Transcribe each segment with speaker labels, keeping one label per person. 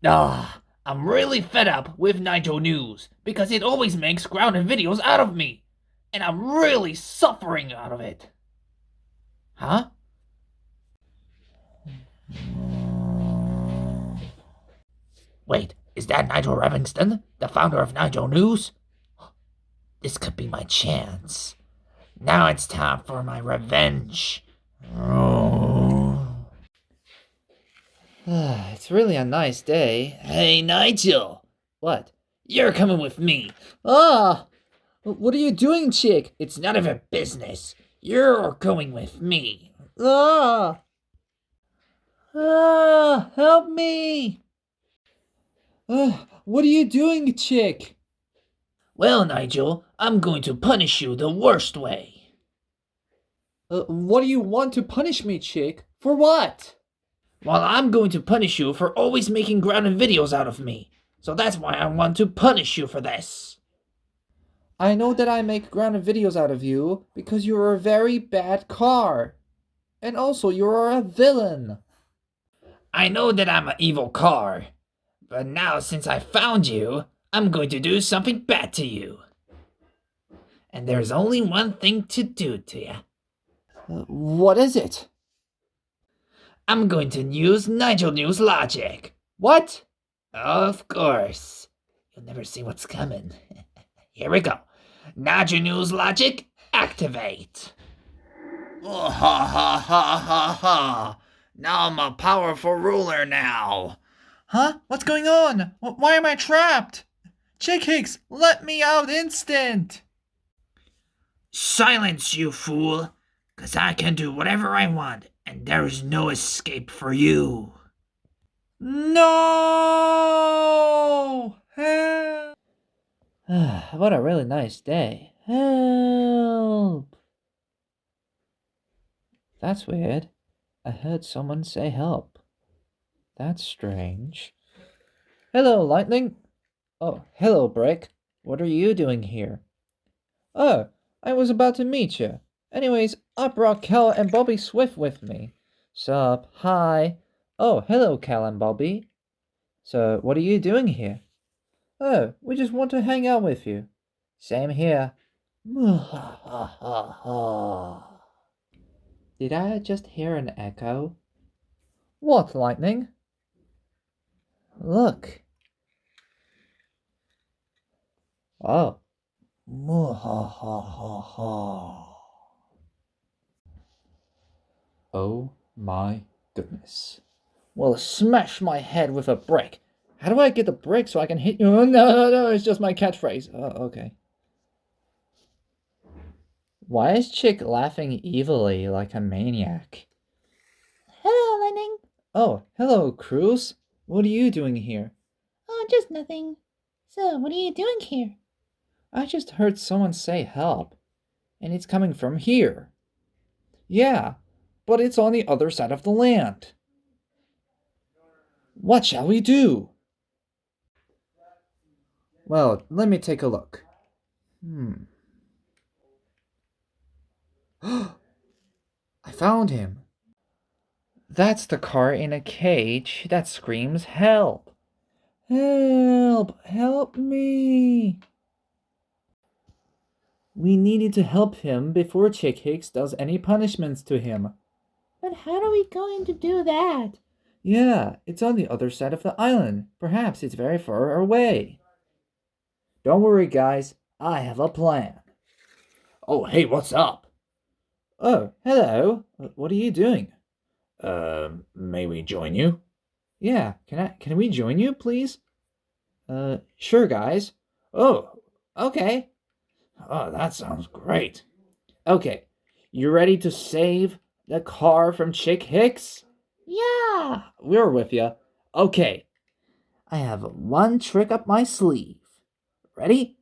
Speaker 1: I'm really fed up with Nigel News because it always makes grounded videos out of me, and I'm really suffering out of it. Huh? Wait, is that Nigel Revvingston, the founder of Nigel News? This could be my chance. Now it's time for my revenge.
Speaker 2: It's really a nice day.
Speaker 1: Hey, Nigel.
Speaker 2: What?
Speaker 1: You're coming with me.
Speaker 2: Ah! What are you doing, Chick?
Speaker 1: It's none of your business. You're going with me.
Speaker 2: Ah! Ah! Help me! What are you doing, Chick?
Speaker 1: Well, Nigel, I'm going to punish you the worst way.
Speaker 2: What do you want to punish me, Chick? For what?
Speaker 1: Well, I'm going to punish you for always making grounded videos out of me. So that's why I want to punish you for this.
Speaker 2: I know that I make grounded videos out of you because you're a very bad car. And also, you're a villain.
Speaker 1: I know that I'm an evil car. But now, since I found you, I'm going to do something bad to you. And there's only one thing to do to you.
Speaker 2: What is it?
Speaker 1: I'm going to use Nigel News logic.
Speaker 2: What?
Speaker 1: Of course. You'll never see what's coming. Here we go. Nigel News logic, activate. Oh, ha ha ha ha ha. Now I'm a powerful ruler now.
Speaker 2: Huh? What's going on? Why am I trapped? Chick Hicks, let me out instant!
Speaker 1: Silence, you fool. 'Cause I can do whatever I want, and there's no escape for you.
Speaker 2: No! Help! What a really nice day. Help! That's weird. I heard someone say help. That's strange. Hello, Lightning. Oh, hello, Brick. What are you doing here? Oh, I was about to meet you. Anyways, I brought Cal and Bobby Swift with me. Sup? Hi. Oh, hello, Cal and Bobby. So, what are you doing here? Oh, we just want to hang out with you. Same here. Did I just hear an echo? What, Lightning? Look. Oh. Oh my goodness. Well, smash my head with a brick. How do I get the brick so I can hit you? Oh, no, it's just my catchphrase. Oh, okay. Why is Chick laughing evilly like a maniac?
Speaker 3: Hello, Lightning.
Speaker 2: Oh, hello, Cruz. What are you doing here?
Speaker 3: Oh, just nothing. So, what are you doing here?
Speaker 2: I just heard someone say help, and it's coming from here. Yeah, but it's on the other side of the land. What shall we do? Well, let me take a look. I found him. That's the car in a cage that screams help. Help! Help me! We needed to help him before Chick Hicks does any punishments to him.
Speaker 3: But how are we going to do that?
Speaker 2: Yeah, it's on the other side of the island. Perhaps it's very far away. Don't worry, guys. I have a plan.
Speaker 1: Oh, hey, what's up?
Speaker 2: Oh, hello. What are you doing?
Speaker 1: May we join you?
Speaker 2: Yeah, can we join you, please? Sure, guys.
Speaker 1: Oh, okay. Oh, that sounds great.
Speaker 2: Okay, you ready to save the car from Chick Hicks?
Speaker 3: Yeah.
Speaker 2: We're with you. Okay. I have one trick up my sleeve. Ready?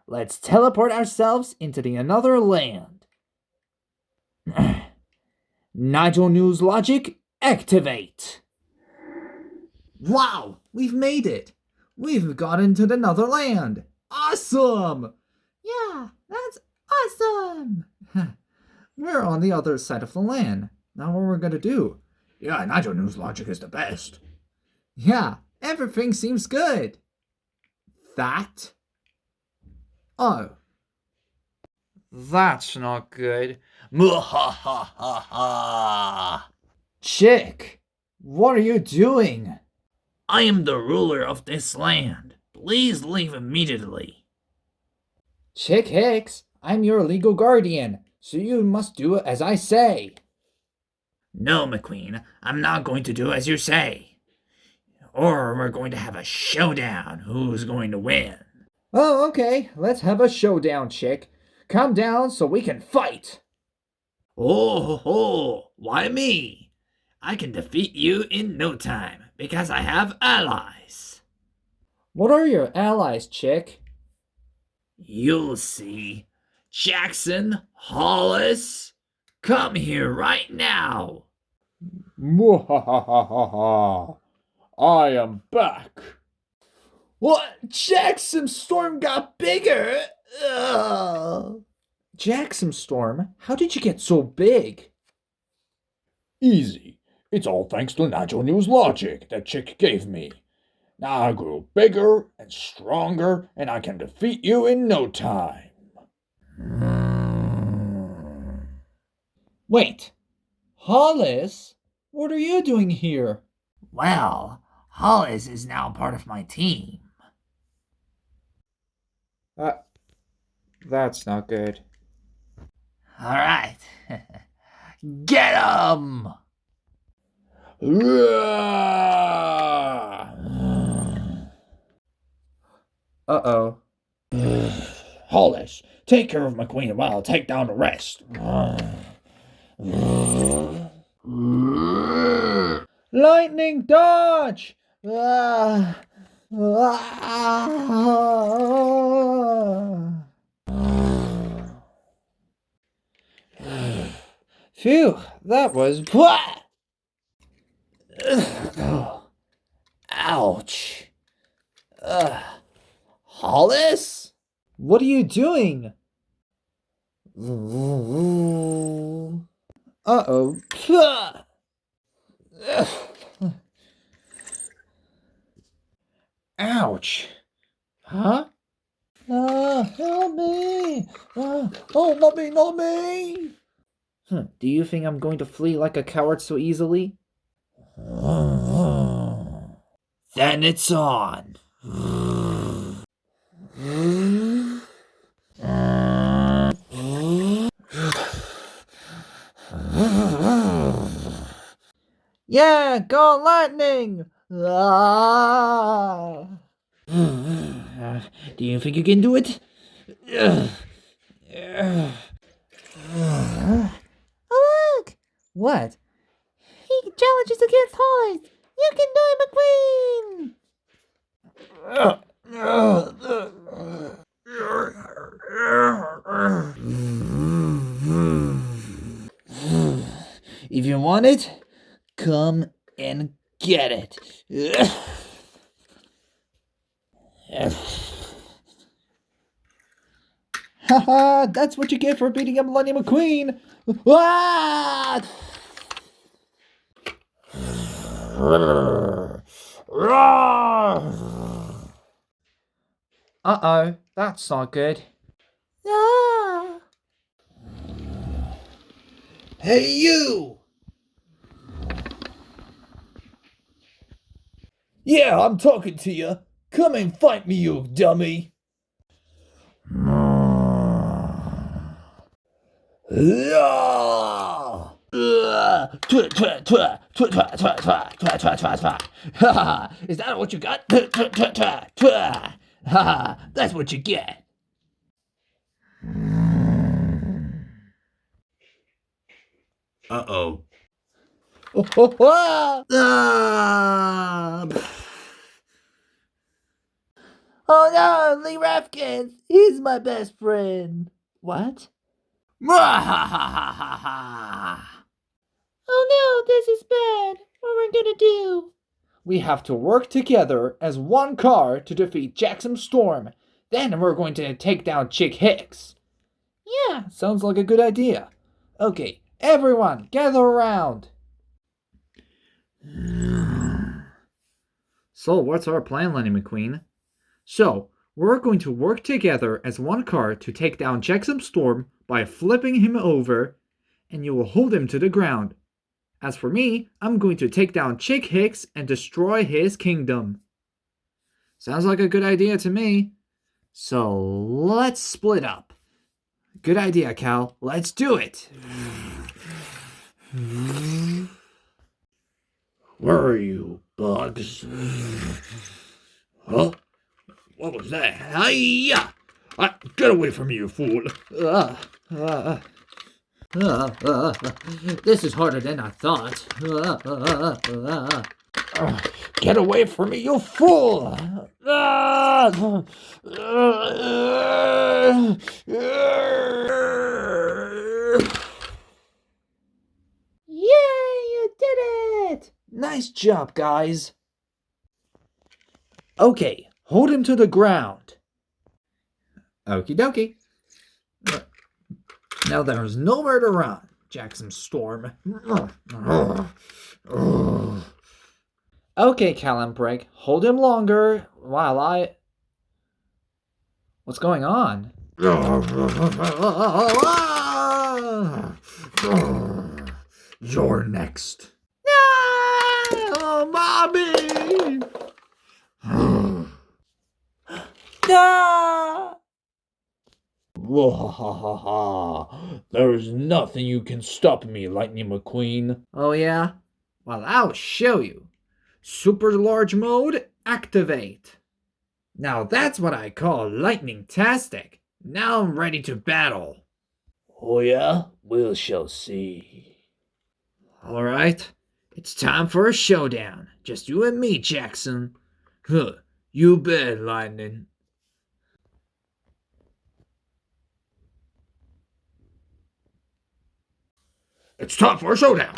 Speaker 2: Let's teleport ourselves into the another land. Nigel News logic, activate. Wow, we've made it. We've got into the another land. Awesome.
Speaker 3: Yeah, that's awesome.
Speaker 2: We're on the other side of the land. Now what we're going to do?
Speaker 1: Yeah, Nigel News logic is the best.
Speaker 2: Yeah, Everything seems good. That? Oh. That's not good.
Speaker 1: Muhahaha!
Speaker 2: Chick, what are you doing?
Speaker 1: I am the ruler of this land. Please leave immediately.
Speaker 2: Chick Hicks, I'm your legal guardian, so you must do as I say.
Speaker 1: No, McQueen, I'm not going to do as you say. Or we're going to have a showdown. Who's going to win?
Speaker 2: Oh, okay, let's have a showdown, Chick. Calm down so we can fight.
Speaker 1: Oh, why me? I can defeat you in no time because I have allies.
Speaker 2: What are your allies, Chick?
Speaker 1: You'll see. Jackson, Hollis, come here right now.
Speaker 2: Mwahahaha. I am back. What? Jackson Storm got bigger? Jackson Storm, how did you get so big?
Speaker 4: Easy. It's all thanks to Nigel News logic that Chick gave me. Now I grew bigger and stronger, and I can defeat you in no time.
Speaker 2: Wait, Hollis, what are you doing here?
Speaker 1: Well, Hollis is now part of my team.
Speaker 2: That's not good.
Speaker 1: All right. Get him!
Speaker 2: Uh-oh.
Speaker 4: Hollis, take care of McQueen while I'll take down the rest.
Speaker 2: Lightning dodge! Phew, that was...
Speaker 1: Ouch. Hollis?
Speaker 2: What are you doing? Uh-oh. Ouch. Huh? Help me! Oh, not me! Do you think I'm going to flee like a coward so easily?
Speaker 1: Then it's on.
Speaker 2: Yeah, go lightning! Do you think you can do it?
Speaker 3: Oh, look!
Speaker 2: What?
Speaker 3: He challenges against Hollis. You can do it,
Speaker 2: If you want it, come and get it. Haha, that's what you get for beating up Lightning Mcqueen. Uh-oh, that's not good.
Speaker 3: Ah!
Speaker 4: Hey, you! Yeah, I'm talking to you. Come and fight me, you dummy.
Speaker 1: Is that what you got? That's what you get. Uh-oh.
Speaker 3: Oh no, Lee Revston! He's my best friend.
Speaker 2: What?
Speaker 3: Oh no, this is bad. What are we gonna do?
Speaker 2: We have to work together as one car to defeat Jackson Storm. Then we're going to take down Chick Hicks.
Speaker 3: Yeah.
Speaker 2: Sounds like a good idea. Okay, everyone, gather around. So, what's our plan, Lightning McQueen? So, we're going to work together as one car to take down Checksum Storm by flipping him over, and you will hold him to the ground. As for me, I'm going to take down Chick Hicks and destroy his kingdom. Sounds like a good idea to me. So, let's split up. Good idea, Cal. Let's do it.
Speaker 4: Where are you, bugs? Huh? What was that? Hiya! Get away from me, you fool!
Speaker 2: This is harder than I thought.
Speaker 4: Get away from me, you fool!
Speaker 3: Yay, you did it!
Speaker 2: Nice job, guys. Okay, hold him to the ground. Okie dokie. Now there's nowhere to run, Jackson Storm. Okay, Callum Break, hold him longer while I... What's going on?
Speaker 4: You're next.
Speaker 3: Oh, Mommy! No!
Speaker 4: There's nothing you can stop me, Lightning McQueen.
Speaker 2: Oh yeah? Well, I'll show you. Super large mode, activate. Now that's what I call lightning-tastic. Now I'm ready to battle.
Speaker 4: Oh yeah? We shall see.
Speaker 2: Alright, it's time for a showdown. Just you and me, Jackson. Huh, you bet, Lightning.
Speaker 4: It's time for a showdown.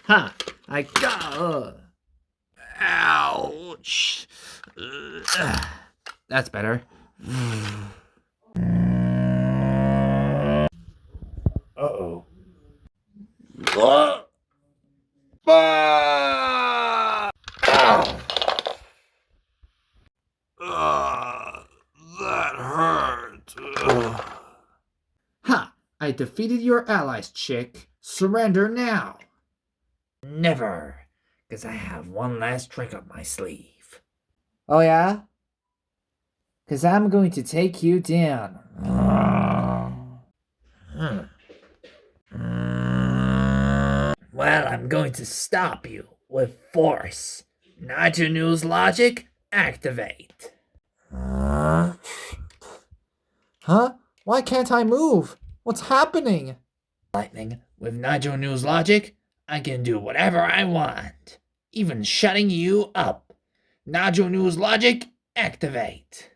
Speaker 2: Ha! I got.
Speaker 4: Ouch.
Speaker 2: That's better.
Speaker 4: Uh-oh. That hurt.
Speaker 2: Ha! I defeated your allies, Chick. Surrender now. Never, because I have one last trick up my sleeve. Oh yeah? Because I'm going to take you down. Well, I'm going to stop you with force. Nigel News Logic, activate. Huh? Why can't I move? What's happening? Lightning, with Nigel News Logic, I can do whatever I want. Even shutting you up. Nigel News Logic, activate.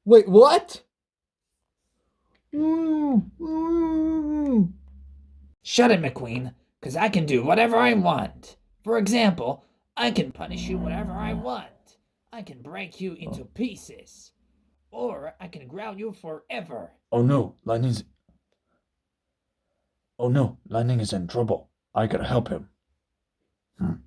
Speaker 2: Wait, what? Shut it, McQueen, because I can do whatever I want. For example, I can punish you whenever I want. I can break you into pieces. Or I can ground you forever.
Speaker 4: Oh no, Lightning is in trouble. I gotta help him.
Speaker 2: And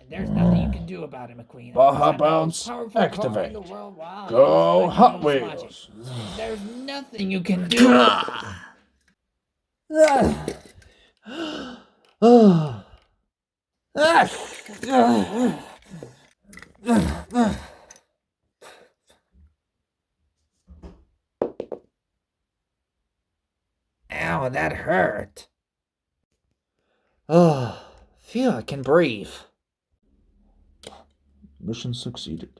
Speaker 2: there's nothing you can do about it, McQueen.
Speaker 4: Baja Bounce, activate. Go Hot Wheels.
Speaker 2: There's nothing you can do. Ow, that hurt. Oh, phew, I can breathe.
Speaker 4: Mission succeeded.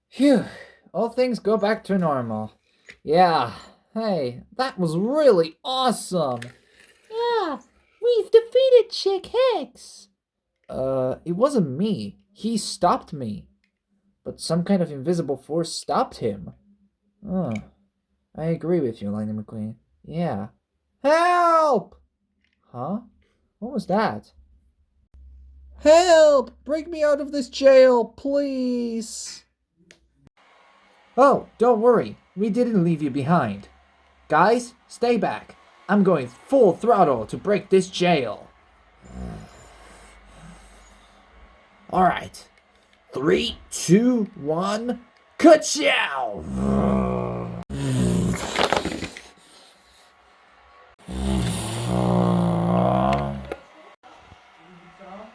Speaker 2: Phew, all things go back to normal. Yeah, hey, that was really awesome.
Speaker 3: Yeah, we've defeated Chick Hicks.
Speaker 2: It wasn't me. He stopped me. But some kind of invisible force stopped him. Oh, I agree with you, Lightning McQueen. Yeah. Help! Huh? What was that? Help! Break me out of this jail, please! Oh, don't worry. We didn't leave you behind. Guys, stay back. I'm going full throttle to break this jail.
Speaker 1: Alright. 3, 2, 1. Ka-chow!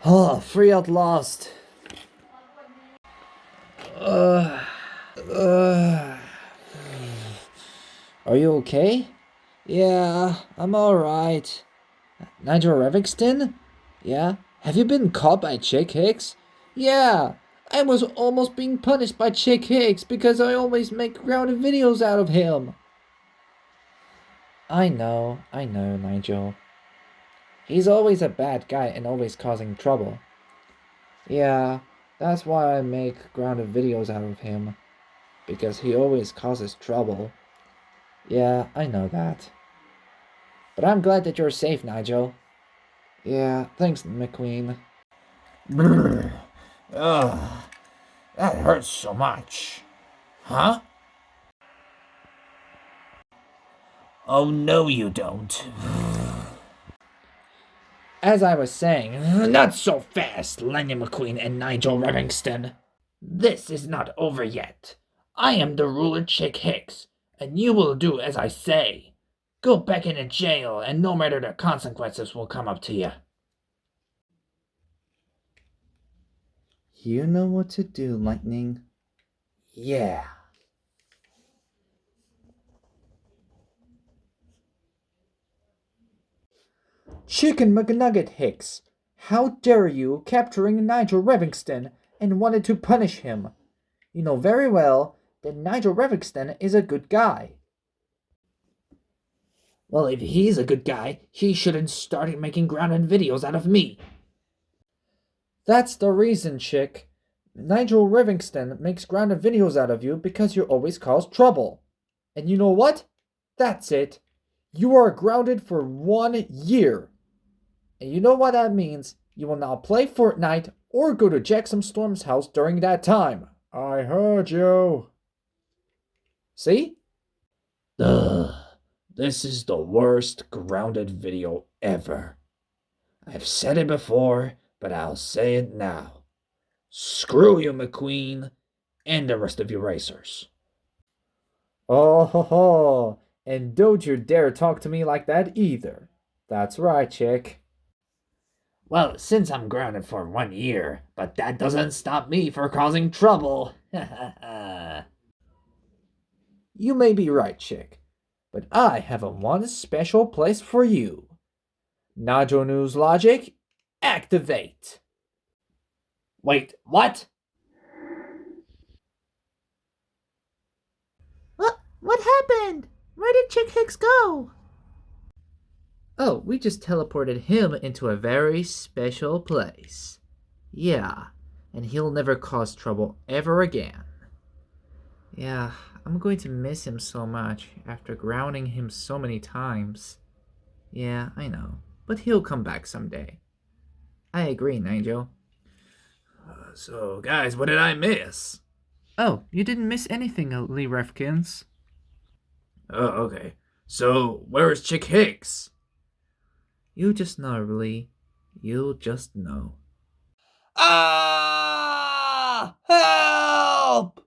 Speaker 2: Oh, free at last. Are you okay? Yeah, I'm alright. Nigel Revvingston? Yeah? Have you been caught by Chick Hicks? Yeah, I was almost being punished by Chick Hicks because I always make grounded videos out of him. I know, Nigel. He's always a bad guy and always causing trouble. Yeah, that's why I make grounded videos out of him. Because he always causes trouble. Yeah, I know that. But I'm glad that you're safe, Nigel. Yeah, thanks, McQueen.
Speaker 1: Brr. Ugh. That hurts so much. Huh? Oh, no, you don't.
Speaker 2: As I was saying,
Speaker 1: Not so fast, Lightning McQueen and Nigel Revvingston. This is not over yet. I am the ruler Chick Hicks, and you will do as I say. Go back into jail, and no matter the consequences will come up to you.
Speaker 2: you know what to do, Lightning.
Speaker 1: Yeah.
Speaker 2: Chicken McNugget Hicks, how dare you capturing Nigel Revvingston and wanted to punish him? You know very well that Nigel Revvingston is a good guy.
Speaker 1: Well, if he's a good guy, he shouldn't start making grounded videos out of me.
Speaker 2: That's the reason, Chick. Nigel Revvingston makes grounded videos out of you because you always cause trouble. And you know what? That's it. You are grounded for 1 year. And you know what that means? You will not play Fortnite or go to Jackson Storm's house during that time.
Speaker 4: I heard you.
Speaker 2: See?
Speaker 1: Ugh. This is the worst grounded video ever. I've said it before, but I'll say it now. Screw you, McQueen, and the rest of you racers.
Speaker 2: Oh ho ho. And don't you dare talk to me like that either. That's right, Chick.
Speaker 1: Well, since I'm grounded for 1 year, but that doesn't stop me for causing trouble.
Speaker 2: You may be right, Chick. But I have a one special place for you. Nigel News Logic, activate.
Speaker 1: Wait, what?
Speaker 3: What happened? Where did Chick Hicks go?
Speaker 2: Oh, we just teleported him into a very special place. Yeah, and he'll never cause trouble ever again. Yeah, I'm going to miss him so much after grounding him so many times. Yeah, I know, but he'll come back someday. I agree, Nigel.
Speaker 1: So, guys, what did I miss?
Speaker 2: Oh, you didn't miss anything, Lee Refkins.
Speaker 1: Oh, okay. So, where is Chick Hicks?
Speaker 2: You just know, Lee. You'll just know.
Speaker 1: Ah! Help!